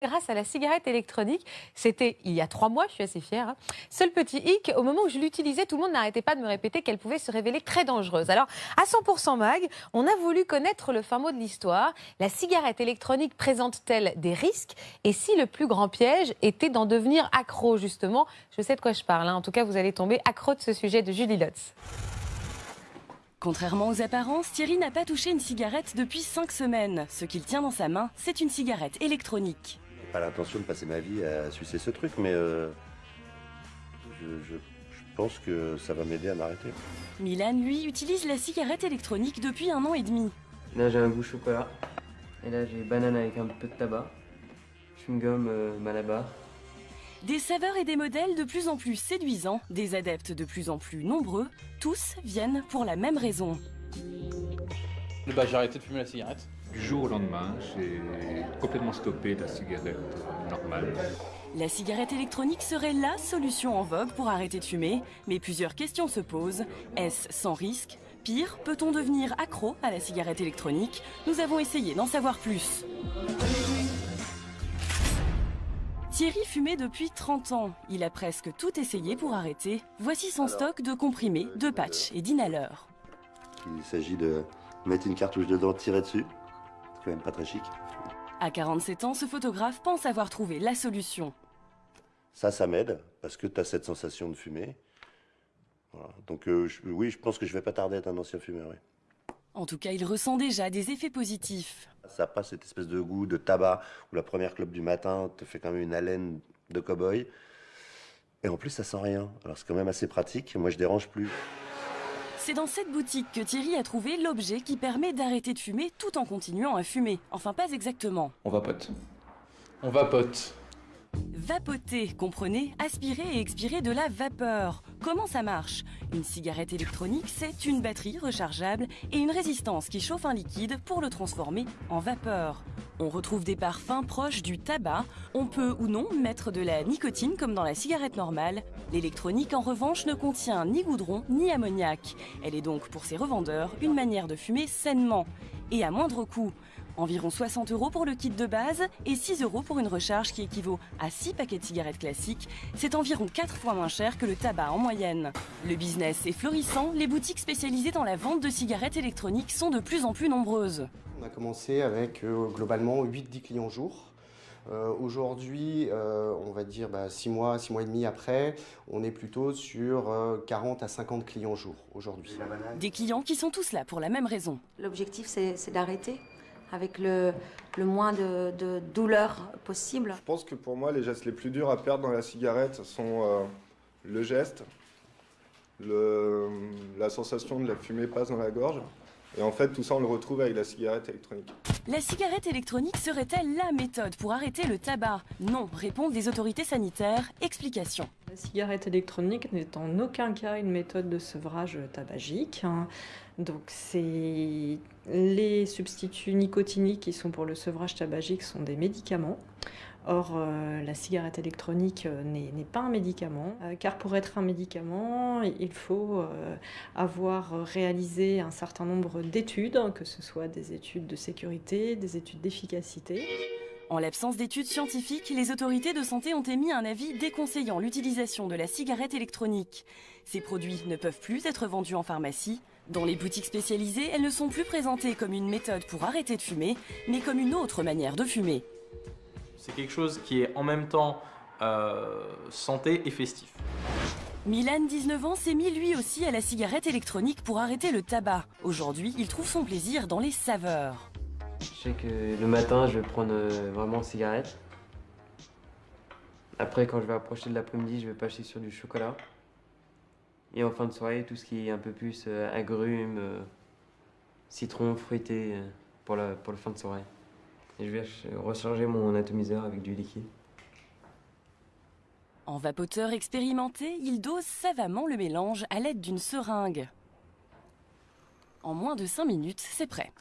Grâce à la cigarette électronique, c'était il y a 3 mois, je suis assez fière. Seul petit hic, au moment où je l'utilisais, tout le monde n'arrêtait pas de me répéter qu'elle pouvait se révéler très dangereuse. Alors, à 100% Mag, on a voulu connaître le fin mot de l'histoire. La cigarette électronique présente-t-elle des risques? Et si le plus grand piège était d'en devenir accro, justement? Je sais de quoi je parle. En tout cas, vous allez tomber accro de ce sujet de Julie Lotz. Contrairement aux apparences, Thierry n'a pas touché une cigarette depuis 5 semaines. Ce qu'il tient dans sa main, c'est une cigarette électronique. Pas l'intention de passer ma vie à sucer ce truc, mais je pense que ça va m'aider à m'arrêter. Milan, lui, utilise la cigarette électronique depuis 1 an et demi. Là, j'ai un goût chocolat. Et là, j'ai banane avec un peu de tabac. Chewing-gum, Malabar. Des saveurs et des modèles de plus en plus séduisants, des adeptes de plus en plus nombreux, tous viennent pour la même raison. J'ai arrêté de fumer la cigarette. Du jour au lendemain, j'ai complètement stoppé la cigarette normale. La cigarette électronique serait la solution en vogue pour arrêter de fumer, mais plusieurs questions se posent. Est-ce sans risque? Pire, peut-on devenir accro à la cigarette électronique? Nous avons essayé d'en savoir plus. Thierry fumait depuis 30 ans. Il a presque tout essayé pour arrêter. Voici son stock de comprimés, de patchs et d'inhaleurs. Il s'agit de mettre une cartouche dedans, tirer dessus. C'est quand même pas très chic. À 47 ans, ce photographe pense avoir trouvé la solution. Ça m'aide, parce que tu as cette sensation de fumer. Voilà. Donc oui, je pense que je vais pas tarder à être un ancien fumeur. Oui. En tout cas, il ressent déjà des effets positifs. Ça passe cette espèce de goût de tabac, où la première clope du matin te fait quand même une haleine de cow-boy. Et en plus, ça sent rien. Alors c'est quand même assez pratique. Moi, je dérange plus. C'est dans cette boutique que Thierry a trouvé l'objet qui permet d'arrêter de fumer tout en continuant à fumer. Enfin, pas exactement. On vapote. On vapote. Vapoter, comprenez, aspirer et expirer de la vapeur. Comment ça marche? Une cigarette électronique, c'est une batterie rechargeable et une résistance qui chauffe un liquide pour le transformer en vapeur. On retrouve des parfums proches du tabac. On peut ou non mettre de la nicotine comme dans la cigarette normale. L'électronique, en revanche, ne contient ni goudron ni ammoniac. Elle est donc, pour ses revendeurs, une manière de fumer sainement et à moindre coût. Environ 60 € pour le kit de base et 6 € pour une recharge qui équivaut à 6 paquets de cigarettes classiques. C'est environ 4 fois moins cher que le tabac en moyenne. Le business est florissant, les boutiques spécialisées dans la vente de cigarettes électroniques sont de plus en plus nombreuses. On a commencé avec globalement 8-10 clients jour. Aujourd'hui, on va dire 6 mois et demi après, on est plutôt sur 40 à 50 clients jour aujourd'hui. Des clients qui sont tous là pour la même raison. L'objectif, c'est d'arrêter avec le moins de douleur possible. Je pense que pour moi, les gestes les plus durs à perdre dans la cigarette sont le geste, la sensation de la fumée passe dans la gorge. Et en fait, tout ça, on le retrouve avec la cigarette électronique. La cigarette électronique serait-elle la méthode pour arrêter le tabac? Non, répondent les autorités sanitaires. Explication. La cigarette électronique n'est en aucun cas une méthode de sevrage tabagique. Donc les substituts nicotiniques qui sont pour le sevrage tabagique sont des médicaments. Or, la cigarette électronique n'est pas un médicament, car pour être un médicament, il faut avoir réalisé un certain nombre d'études, que ce soit des études de sécurité, des études d'efficacité. En l'absence d'études scientifiques, les autorités de santé ont émis un avis déconseillant l'utilisation de la cigarette électronique. Ces produits ne peuvent plus être vendus en pharmacie. Dans les boutiques spécialisées, elles ne sont plus présentées comme une méthode pour arrêter de fumer, mais comme une autre manière de fumer. C'est quelque chose qui est en même temps santé et festif. Milan, 19 ans, s'est mis lui aussi à la cigarette électronique pour arrêter le tabac. Aujourd'hui, il trouve son plaisir dans les saveurs. Je sais que le matin, je vais prendre vraiment une cigarette. Après, quand je vais approcher de l'après-midi, je vais passer sur du chocolat. Et en fin de soirée, tout ce qui est un peu plus agrumes, citron, fruité pour la fin de soirée. Et je vais recharger mon atomiseur avec du liquide. En vapoteur expérimenté, il dose savamment le mélange à l'aide d'une seringue. En moins de 5 minutes, c'est prêt.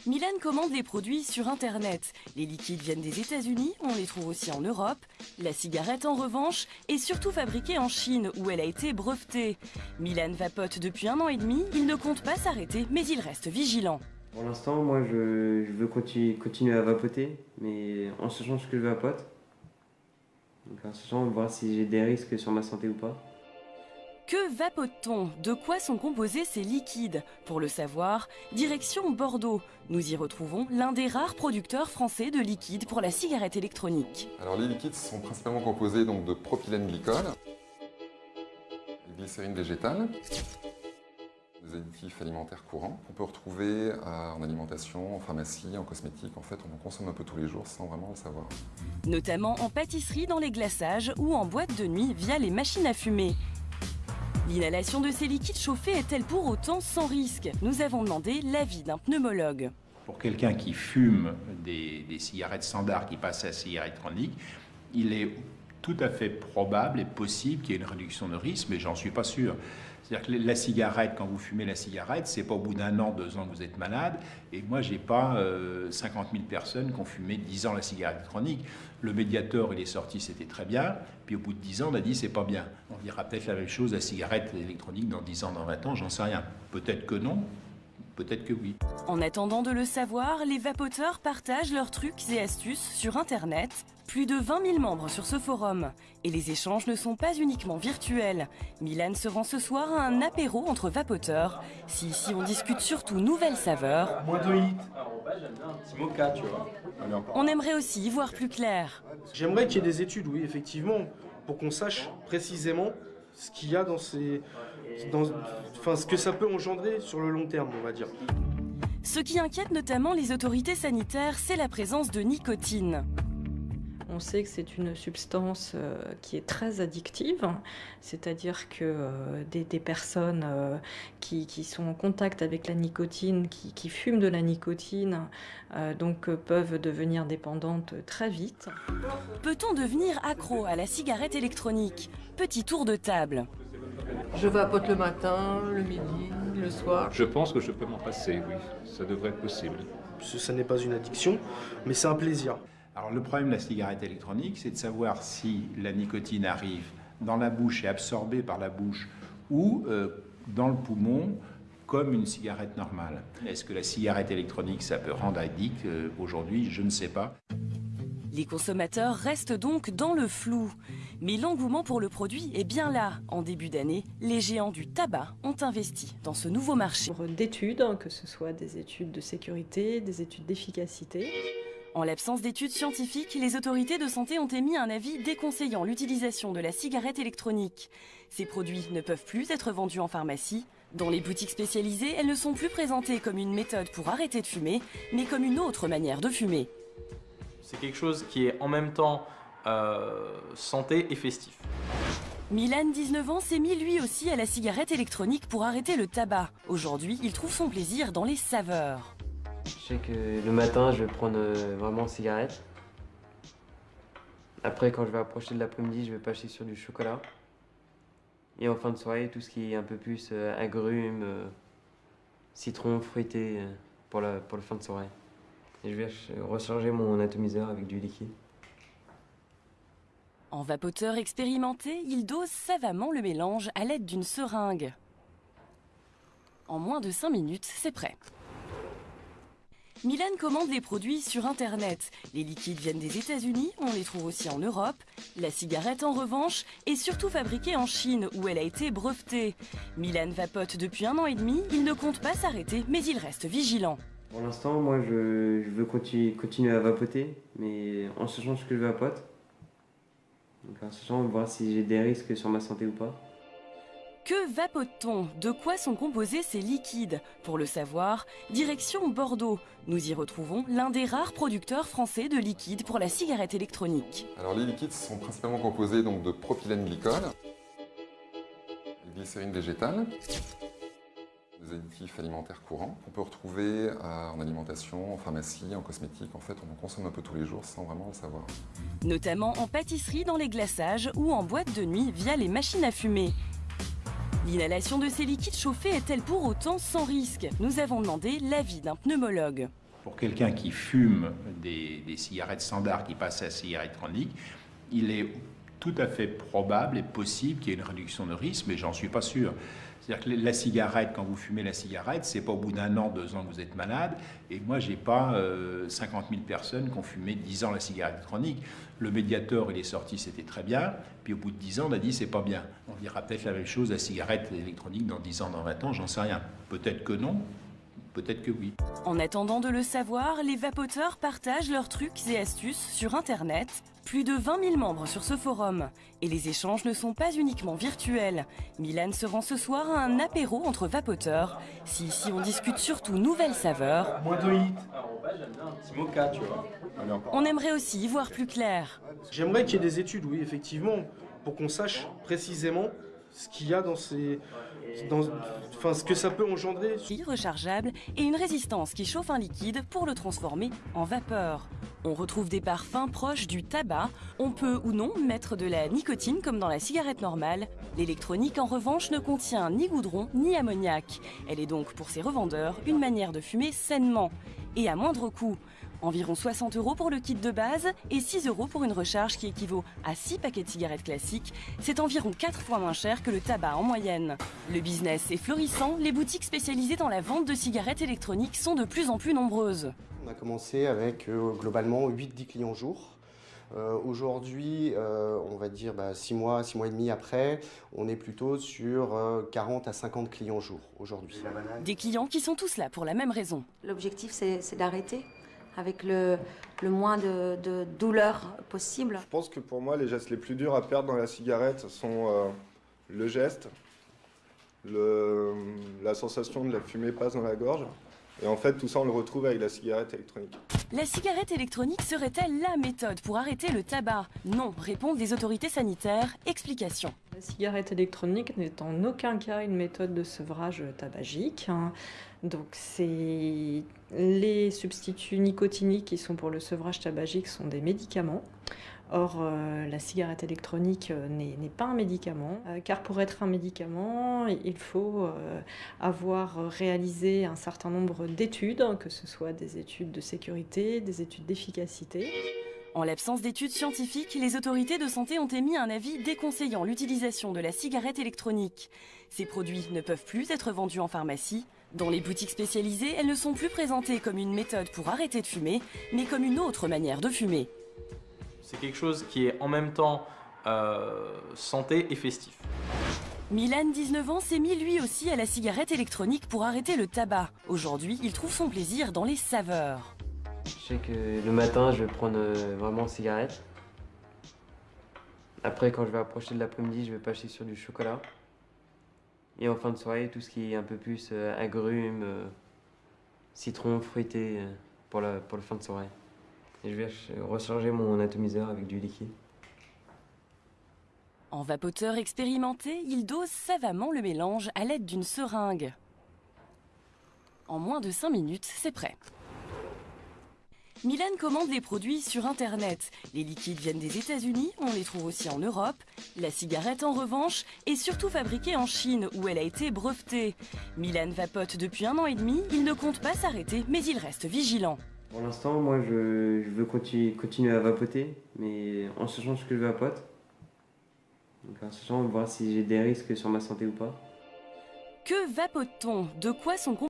Milan commande les produits sur Internet. Les liquides viennent des États-Unis, on les trouve aussi en Europe. La cigarette, en revanche, est surtout fabriquée en Chine, où elle a été brevetée. Milan vapote depuis 1 an et demi, il ne compte pas s'arrêter, mais il reste vigilant. Pour l'instant, moi, je veux continuer à vapoter, mais en sachant ce que je vapote. Donc en sachant voir si j'ai des risques sur ma santé ou pas. Que vapote-t-on? De quoi sont composés ces liquides? Pour le savoir, direction Bordeaux. Nous y retrouvons l'un des rares producteurs français de liquide pour la cigarette électronique. Alors les liquides sont principalement composés donc, de propylène glycol, de glycérine végétale, des additifs alimentaires courants qu'on peut retrouver en alimentation, en pharmacie, en cosmétique. En fait, on en consomme un peu tous les jours sans vraiment le savoir. Notamment en pâtisserie, dans les glaçages ou en boîte de nuit via les machines à fumer. L'inhalation de ces liquides chauffés est-elle pour autant sans risque? Nous avons demandé l'avis d'un pneumologue. Pour quelqu'un qui fume des cigarettes standards qui passent à la cigarette électronique, il est tout à fait probable et possible qu'il y ait une réduction de risque, mais j'en suis pas sûr. C'est-à-dire que la cigarette, quand vous fumez la cigarette, c'est pas au bout d'un an, 2 ans que vous êtes malade. Et moi, j'ai pas 50 000 personnes qui ont fumé 10 ans la cigarette électronique. Le Mediator, il est sorti, c'était très bien. Puis au bout de 10 ans, on a dit c'est pas bien. On dira peut-être la même chose à la cigarette électronique dans 10 ans, dans 20 ans, j'en sais rien. Peut-être que non, peut-être que oui. En attendant de le savoir, les vapoteurs partagent leurs trucs et astuces sur Internet. Plus de 20 000 membres sur ce forum. Et les échanges ne sont pas uniquement virtuels. Milan se rend ce soir à un apéro entre vapoteurs. Si ici on discute surtout nouvelles saveurs, Moins de hit. J'aime bien un petit mocha, tu vois. on aimerait aussi y voir plus clair. J'aimerais qu'il y ait des études, oui, effectivement, pour qu'on sache précisément ce qu'il y a dans ces... Enfin, ce que ça peut engendrer sur le long terme, on va dire. Ce qui inquiète notamment les autorités sanitaires, c'est la présence de nicotine. On sait que c'est une substance qui est très addictive, c'est-à-dire que des personnes qui sont en contact avec la nicotine, qui fument de la nicotine, donc peuvent devenir dépendantes très vite. Peut-on devenir accro à la cigarette électronique? Petit tour de table. Je vapote le matin, le midi, le soir. Je pense que je peux m'en passer, oui. Ça devrait être possible. Ça n'est pas une addiction, mais c'est un plaisir. Alors le problème de la cigarette électronique, c'est de savoir si la nicotine arrive dans la bouche et absorbée par la bouche ou dans le poumon comme une cigarette normale. Est-ce que la cigarette électronique, ça peut rendre addict? Aujourd'hui, je ne sais pas. Les consommateurs restent donc dans le flou. Mais l'engouement pour le produit est bien là. En début d'année, les géants du tabac ont investi dans ce nouveau marché. D'études, que ce soit des études de sécurité, des études d'efficacité. En l'absence d'études scientifiques, les autorités de santé ont émis un avis déconseillant l'utilisation de la cigarette électronique. Ces produits ne peuvent plus être vendus en pharmacie. Dans les boutiques spécialisées, elles ne sont plus présentées comme une méthode pour arrêter de fumer, mais comme une autre manière de fumer. C'est quelque chose qui est en même temps santé et festif. Milan, 19 ans, s'est mis lui aussi à la cigarette électronique pour arrêter le tabac. Aujourd'hui, il trouve son plaisir dans les saveurs. Je sais que le matin, je vais prendre vraiment cigarette. Après, quand je vais approcher de l'après-midi, je vais passer sur du chocolat. Et en fin de soirée, tout ce qui est un peu plus agrumes, citron, fruité pour la fin de soirée. Et je vais recharger mon atomiseur avec du liquide. En vapoteur expérimenté, il dose savamment le mélange à l'aide d'une seringue. En moins de 5 minutes, c'est prêt. Milan commande les produits sur Internet. Les liquides viennent des États-Unis, on les trouve aussi en Europe. La cigarette, en revanche, est surtout fabriquée en Chine, où elle a été brevetée. Milan vapote depuis 1 an et demi, il ne compte pas s'arrêter, mais il reste vigilant. Pour l'instant, moi, je veux continuer à vapoter, mais en sachant ce que je vapote. Donc en sachant voir si j'ai des risques sur ma santé ou pas. Que vapote-t-on? De quoi sont composés ces liquides? Pour le savoir, direction Bordeaux. Nous y retrouvons l'un des rares producteurs français de liquide pour la cigarette électronique. Alors les liquides sont principalement composés donc, de propylène glycol, de glycérine végétale, des additifs alimentaires courants qu'on peut retrouver en alimentation, en pharmacie, en cosmétique. En fait, on en consomme un peu tous les jours sans vraiment le savoir. Notamment en pâtisserie, dans les glaçages ou en boîte de nuit via les machines à fumer. L'inhalation de ces liquides chauffés est-elle pour autant sans risque? Nous avons demandé l'avis d'un pneumologue. Pour quelqu'un qui fume des cigarettes standards qui passent à la cigarette électronique, il est tout à fait probable et possible qu'il y ait une réduction de risque, mais j'en suis pas sûr. C'est-à-dire que la cigarette, quand vous fumez la cigarette, c'est pas au bout d'un an, 2 ans que vous êtes malade. Et moi, j'ai pas 50 000 personnes qui ont fumé 10 ans la cigarette électronique. Le Mediator, il est sorti, c'était très bien. Puis au bout de 10 ans, on a dit c'est pas bien. On dira peut-être la même chose, la cigarette électronique dans 10 ans, dans 20 ans, j'en sais rien. Peut-être que non, peut-être que oui. En attendant de le savoir, les vapoteurs partagent leurs trucs et astuces sur Internet. Plus de 20 000 membres sur ce forum. Et les échanges ne sont pas uniquement virtuels. Milan se rend ce soir à un apéro entre vapoteurs. Si ici on discute surtout nouvelles saveurs, Moins de hits. J'aime bien un petit mocha, tu vois. on aimerait aussi y voir plus clair. J'aimerais qu'il y ait des études, oui, effectivement, pour qu'on sache précisément ce qu'il y a dans ces... Enfin, ce que ça peut engendrer. Rechargeable et une résistance qui chauffe un liquide pour le transformer en vapeur. On retrouve des parfums proches du tabac. On peut ou non mettre de la nicotine comme dans la cigarette normale. L'électronique en revanche ne contient ni goudron ni ammoniac. Elle est donc pour ses revendeurs une manière de fumer sainement et à moindre coût. Environ 60 € pour le kit de base et 6 € pour une recharge qui équivaut à 6 paquets de cigarettes classiques. C'est environ 4 fois moins cher que le tabac en moyenne. Le business est florissant, les boutiques spécialisées dans la vente de cigarettes électroniques sont de plus en plus nombreuses. On a commencé avec globalement 8-10 clients jour. Aujourd'hui, on va dire 6 mois et demi après, on est plutôt sur 40 à 50 clients jour aujourd'hui. Des clients qui sont tous là pour la même raison. L'objectif, c'est d'arrêter avec le moins de douleur possible. Je pense que pour moi, les gestes les plus durs à perdre dans la cigarette sont le geste, la sensation de la fumée passe dans la gorge. Et en fait, tout ça, on le retrouve avec la cigarette électronique. La cigarette électronique serait-elle la méthode pour arrêter le tabac? Non, répondent les autorités sanitaires. Explication. La cigarette électronique n'est en aucun cas une méthode de sevrage tabagique. Donc les substituts nicotiniques qui sont pour le sevrage tabagique sont des médicaments. Or, la cigarette électronique n'est pas un médicament, car pour être un médicament, il faut avoir réalisé un certain nombre d'études, que ce soit des études de sécurité, des études d'efficacité. En l'absence d'études scientifiques, les autorités de santé ont émis un avis déconseillant l'utilisation de la cigarette électronique. Ces produits ne peuvent plus être vendus en pharmacie. Dans les boutiques spécialisées, elles ne sont plus présentées comme une méthode pour arrêter de fumer, mais comme une autre manière de fumer. C'est quelque chose qui est en même temps santé et festif. Milan, 19 ans, s'est mis lui aussi à la cigarette électronique pour arrêter le tabac. Aujourd'hui, il trouve son plaisir dans les saveurs. Je sais que le matin, je vais prendre vraiment cigarette. Après, quand je vais approcher de l'après-midi, je vais passer sur du chocolat. Et en fin de soirée, tout ce qui est un peu plus agrumes, citron, fruité pour le fin de soirée. Et je vais recharger mon atomiseur avec du liquide. En vapoteur expérimenté, il dose savamment le mélange à l'aide d'une seringue. En moins de 5 minutes, c'est prêt. Milan commande les produits sur Internet. Les liquides viennent des États-Unis, on les trouve aussi en Europe. La cigarette, en revanche, est surtout fabriquée en Chine, où elle a été brevetée. Milan vapote depuis 1 an et demi, il ne compte pas s'arrêter, mais il reste vigilant. Pour l'instant, moi, je veux continuer à vapoter, mais en sachant ce que je vapote. Donc en sachant voir si j'ai des risques sur ma santé ou pas. Que vapote-t-on? De quoi sont